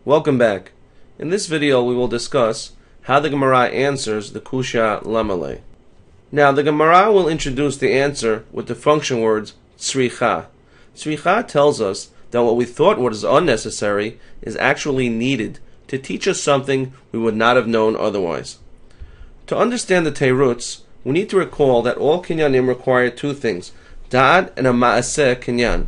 Welcome back. In this video we will discuss how the Gemara answers the kusha-lamale. Now the Gemara will introduce the answer with the function words tzricha. Tzricha tells us that what we thought was unnecessary is actually needed to teach us something we would not have known otherwise. To understand the teirutz, we need to recall that all kinyanim require two things, da'at and a ma'aseh kinyan.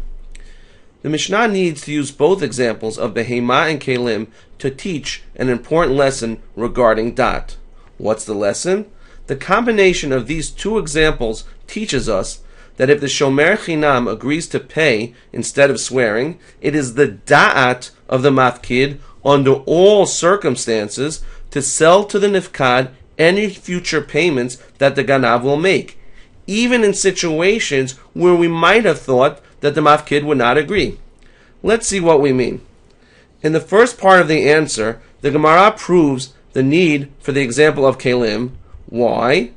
The Mishnah needs to use both examples of behema and kelim to teach an important lesson regarding da'at. What's the lesson? The combination of these two examples teaches us that if the shomer chinam agrees to pay instead of swearing, it is the da'at of the mafkid under all circumstances to sell to the nifkad any future payments that the ganav will make, even in situations where we might have thought that the mafkid would not agree. Let's see what we mean. In the first part of the answer, the Gemara proves the need for the example of kelim. Why?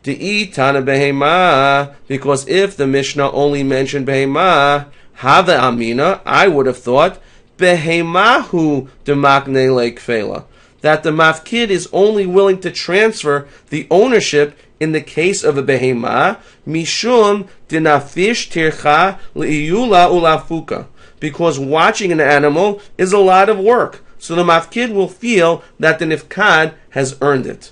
De'i tana behema, because if the Mishnah only mentioned behema, hava amina, I would have thought behemahu demakne lekfela, that the mafkid is only willing to transfer the ownership in the case of a behema, mishum dinafish tircha li'iyula ulafuka, because watching an animal is a lot of work, so the mafkid will feel that the nifkad has earned it.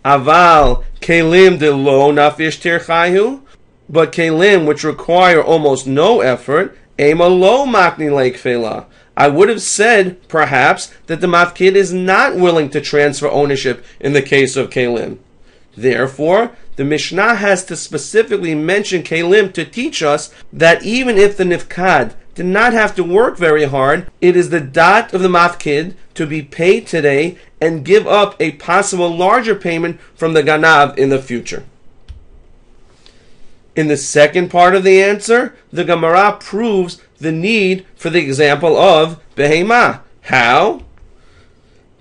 Aval kelim de lo nafish tirchayu, but kelim which require almost no effort, ema lo makni lekfela, I would have said, perhaps, that the mafkid is not willing to transfer ownership in the case of kelim. Therefore, the Mishnah has to specifically mention kelim to teach us that even if the nifkad did not have to work very hard, it is the da'at of the mafkid to be paid today and give up a possible larger payment from the ganav in the future. In the second part of the answer, the Gemara proves the need for the example of behema. How?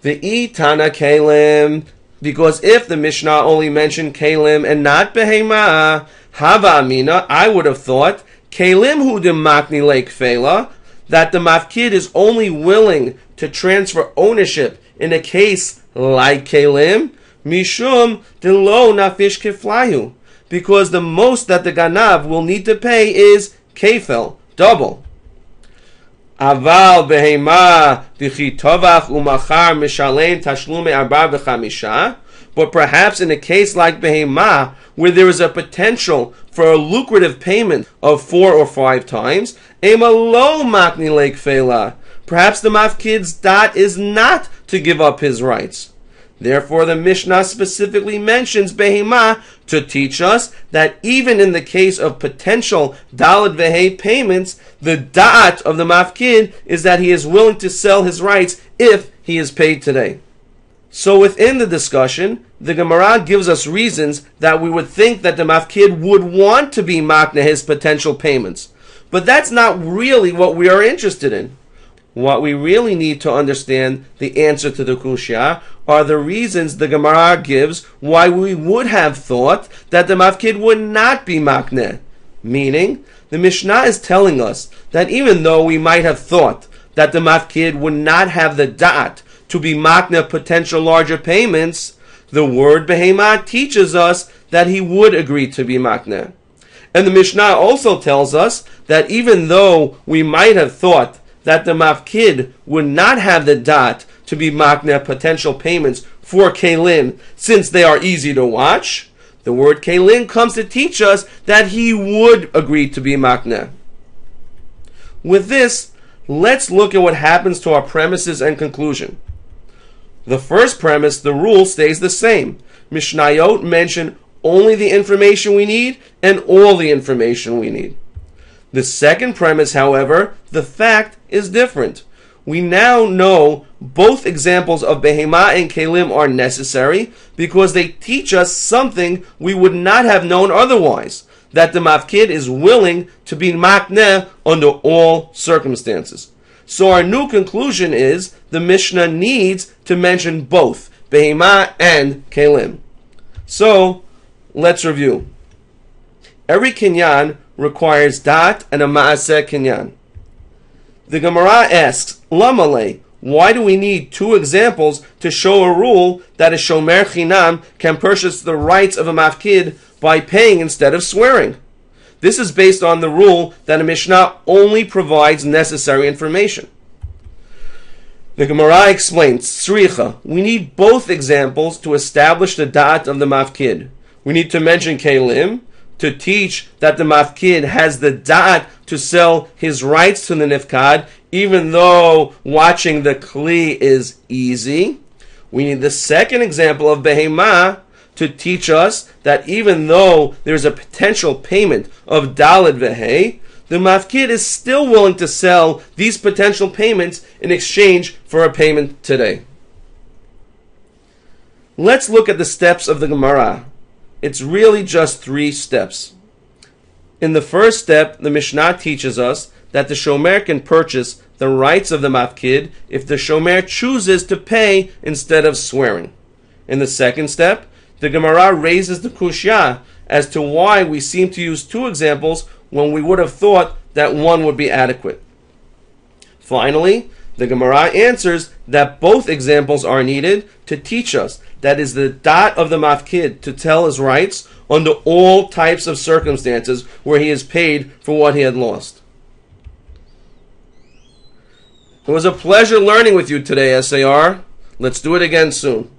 Ve'i tana kelim, because if the Mishnah only mentioned kelim and not behema, hava amina, I would have thought kelim hu demakni lekfela, that the mafkid is only willing to transfer ownership in a case like kelim, mishum de lo nafish keflayu, because the most that the ganav will need to pay is kefel, double. Aval behema dichi tovach umachar mishalem tashlume arba v'chamisha, but perhaps in a case like behema, where there is a potential for a lucrative payment of 4 or 5 times, ema lo makni lekfela, perhaps the mafkid's da'at is not to give up his rights. Therefore, the Mishnah specifically mentions behema to teach us that even in the case of potential dalad vehe payments, the da'at of the mafkid is that he is willing to sell his rights if he is paid today. So within the discussion, the Gemara gives us reasons that we would think that the mafkid would want to be makna his potential payments. But that's not really what we are interested in. What we really need to understand the answer to the kushya are the reasons the Gemara gives why we would have thought that the mafkid would not be makneh. Meaning, the Mishnah is telling us that even though we might have thought that the mafkid would not have the da'at to be makneh potential larger payments, the word behema teaches us that he would agree to be makneh. And the Mishnah also tells us that even though we might have thought that the mafkid would not have the da'at to be makneh potential payments for kelim, since they are easy to watch, the word kelim comes to teach us that he would agree to be makneh. With this, let's look at what happens to our premises and conclusion. The first premise, the rule stays the same. Mishnayot mention only the information we need and all the information we need. The second premise, however, the fact is different. We now know both examples of behema and kelim are necessary because they teach us something we would not have known otherwise, that the mafkid is willing to be makneh under all circumstances. So our new conclusion is the Mishnah needs to mention both behema and kelim. So let's review. Every kinyan requires da'at and a ma'aseh kinyan. The Gemara asks, Lamale, why do we need two examples to show a rule that a shomer chinam can purchase the rights of a mafkid by paying instead of swearing? This is based on the rule that a Mishnah only provides necessary information. The Gemara explains, Sricha, we need both examples to establish the da'at of the mafkid. We need to mention kelim, to teach that the mafkid has the da'at to sell his rights to the nifkad, even though watching the kli is easy. We need the second example of behemah to teach us that even though there's a potential payment of daled vehei, the mafkid is still willing to sell these potential payments in exchange for a payment today. Let's look at the steps of the Gemara. It's really just 3 steps. In the first step, the Mishnah teaches us that the shomer can purchase the rights of the mafkid if the shomer chooses to pay instead of swearing. In the second step, the Gemara raises the kushya as to why we seem to use 2 examples when we would have thought that 1 would be adequate. Finally, the Gemara answers that both examples are needed to teach us that is the da'at of the mafkid to tell his rights under all types of circumstances where he is paid for what he had lost. It was a pleasure learning with you today, SAR. Let's do it again soon.